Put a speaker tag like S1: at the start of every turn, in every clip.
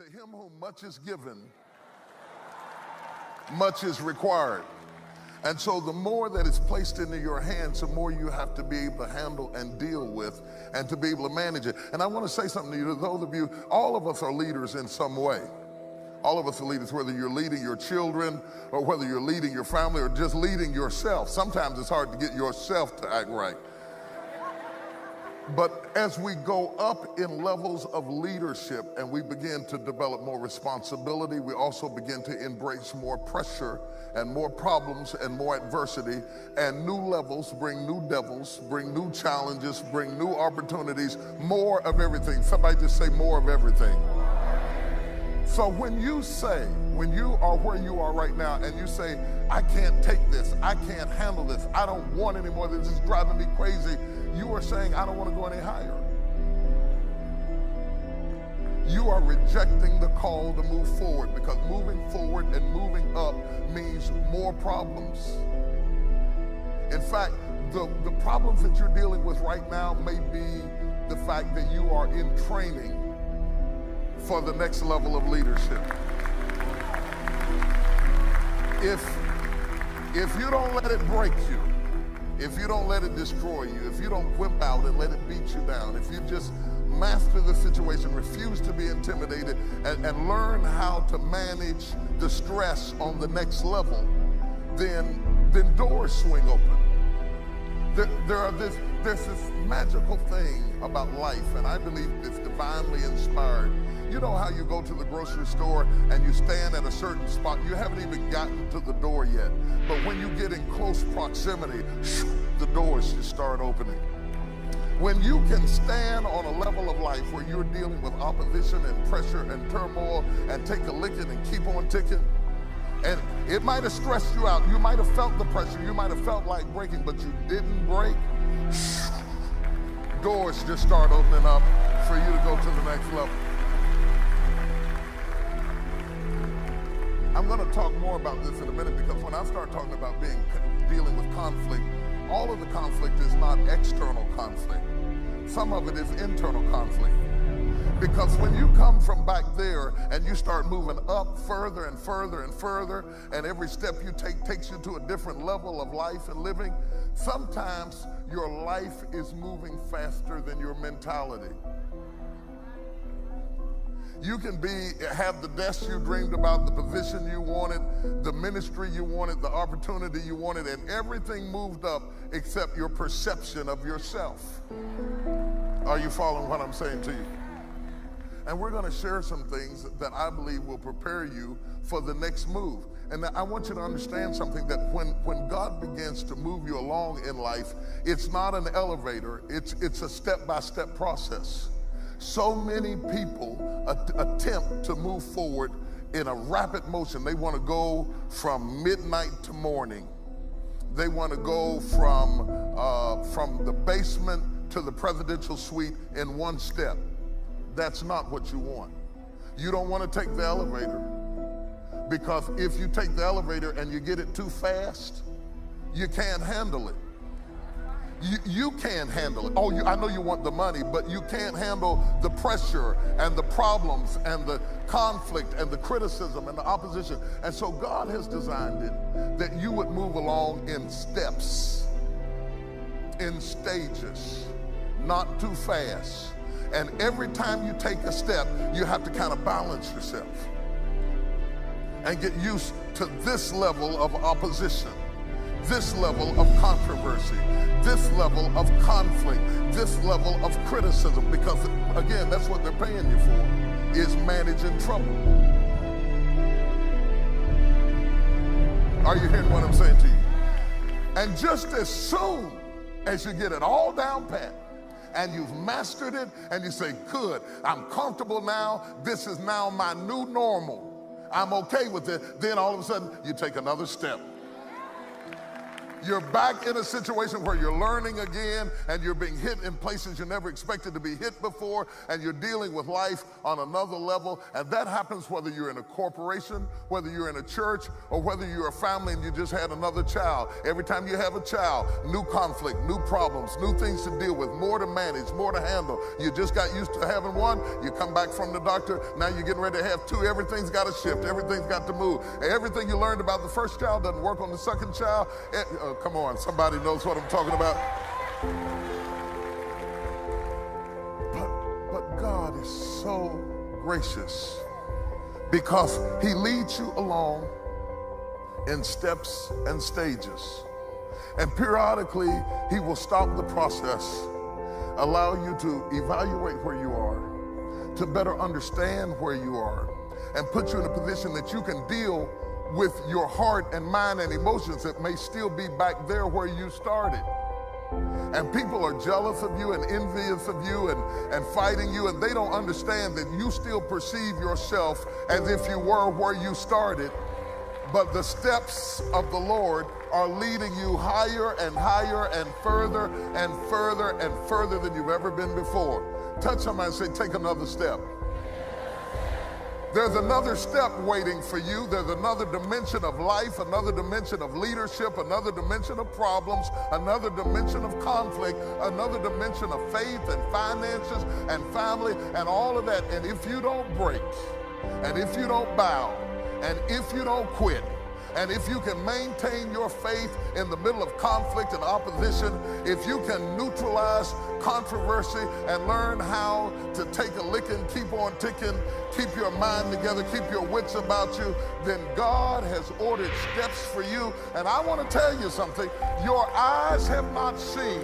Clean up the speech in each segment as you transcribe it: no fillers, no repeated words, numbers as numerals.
S1: To him whom much is given, much is required. And so the more that is placed into your hands, the more you have to be able to handle and deal with and to be able to manage it. And I want to say something to you, to those of you, all of us are leaders in some way. All of us are leaders, whether you're leading your children or whether you're leading your family or just leading yourself. Sometimes it's hard to get yourself to act right. But as we go up in levels of leadership and we begin to develop more responsibility, we also begin to embrace more pressure and more problems and more adversity, and new levels bring new devils, bring new challenges, bring new opportunities, more of everything. Somebody just say more of everything. So when you are where you are right now and you say, I can't take this, I can't handle this, I don't want any more, this is driving me crazy, you are saying, I don't want to go any higher. You are rejecting the call to move forward, because moving forward and moving up means more problems. In fact, the problems that you're dealing with right now may be the fact that you are in training for the next level of leadership. If you don't let it break you, if you don't let it destroy you, if you don't whip out and let it beat you down, if you just master the situation, refuse to be intimidated, and learn how to manage the stress on the next level, then doors swing open. There's this magical thing about life, and I believe it's divinely inspired. You know how you go to the grocery store and you stand at a certain spot, you haven't even gotten to the door yet, but when you get in close proximity, the doors just start opening. When you can stand on a level of life where you're dealing with opposition and pressure and turmoil and take a licking and keep on ticking, and it might have stressed you out, you might have felt the pressure, you might have felt like breaking, but you didn't break, doors just start opening up for you to go to the next level. I'm going to talk more about this in a minute, because when I start talking about dealing with conflict, all of the conflict is not external conflict. Some of it is internal conflict. Because when you come from back there and you start moving up further and further and further, and every step you take takes you to a different level of life and living, sometimes your life is moving faster than your mentality. You can have the desk you dreamed about, the position you wanted, the ministry you wanted, the opportunity you wanted, and everything moved up except your perception of yourself. Are you following what I'm saying to you? And we're going to share some things that I believe will prepare you for the next move. And I want you to understand something, that when God begins to move you along in life, it's not an elevator, it's a step-by-step process. So many people attempt to move forward in a rapid motion. They want to go from midnight to morning. They want to go from the basement to the presidential suite in one step. That's not what you want. You don't want to take the elevator, because if you take the elevator and you get it too fast, you can't handle it. You can't handle it. Oh, I know you want the money, but you can't handle the pressure and the problems and the conflict and the criticism and the opposition. And so God has designed it that you would move along in steps, in stages, not too fast. And every time you take a step, you have to kind of balance yourself and get used to this level of opposition, this level of controversy, this level of conflict, this level of criticism, because again, that's what they're paying you for, is managing trouble. Are you hearing what I'm saying to you? And just as soon as you get it all down pat and you've mastered it and you say, good, I'm comfortable now, this is now my new normal, I'm okay with it, then all of a sudden you take another step. You're back in a situation where you're learning again and you're being hit in places you never expected to be hit before, and you're dealing with life on another level. And that happens whether you're in a corporation, whether you're in a church, or whether you're a family and you just had another child. Every time you have a child, new conflict, new problems, new things to deal with, more to manage, more to handle. You just got used to having one, you come back from the doctor, now you're getting ready to have two. Everything's got to shift, everything's got to move. Everything you learned about the first child doesn't work on the second child. Come on, somebody knows what I'm talking about. But God is so gracious because he leads you along in steps and stages. And periodically, he will stop the process, allow you to evaluate where you are, to better understand where you are, and put you in a position that you can deal with your heart and mind and emotions that may still be back there where you started. And people are jealous of you and envious of you and fighting you, and they don't understand that you still perceive yourself as if you were where you started. But the steps of the Lord are leading you higher and higher and further and further and further than you've ever been before. Touch somebody and say, take another step. There's another step waiting for you. There's another dimension of life, another dimension of leadership, another dimension of problems, another dimension of conflict, another dimension of faith and finances and family and all of that. And if you don't break, and if you don't bow, and if you don't quit, and if you can maintain your faith in the middle of conflict and opposition, if you can neutralize controversy and learn how to take a licking, keep on ticking, keep your mind together, keep your wits about you, then God has ordered steps for you. And I want to tell you something. Your eyes have not seen,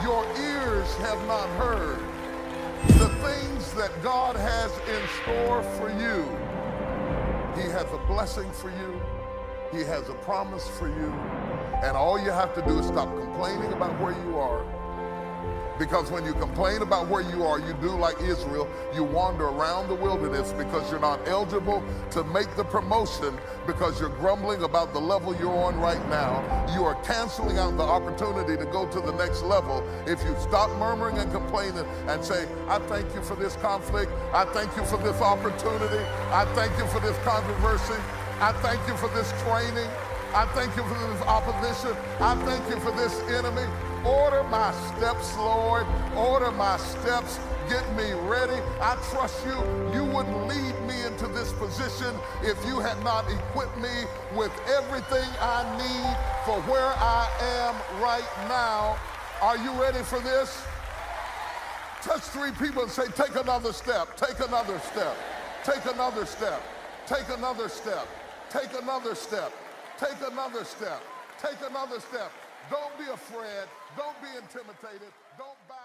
S1: your ears have not heard the things that God has in store for you. He has a blessing for you. He has a promise for you. And all you have to do is stop complaining about where you are. Because when you complain about where you are, you do like Israel. You wander around the wilderness because you're not eligible to make the promotion because you're grumbling about the level you're on right now. You are canceling out the opportunity to go to the next level if you stop murmuring and complaining and say, I thank you for this conflict. I thank you for this opportunity. I thank you for this controversy. I thank you for this training. I thank you for this opposition. I thank you for this enemy. Order my steps, Lord. Order my steps. Get me ready. I trust you. You wouldn't lead me into this position if you had not equipped me with everything I need for where I am right now. Are you ready for this? Touch three people and say, take another step. Take another step. Take another step. Take another step. Take another step. Take another step. Take another step. Don't be afraid. Don't be intimidated. Don't back.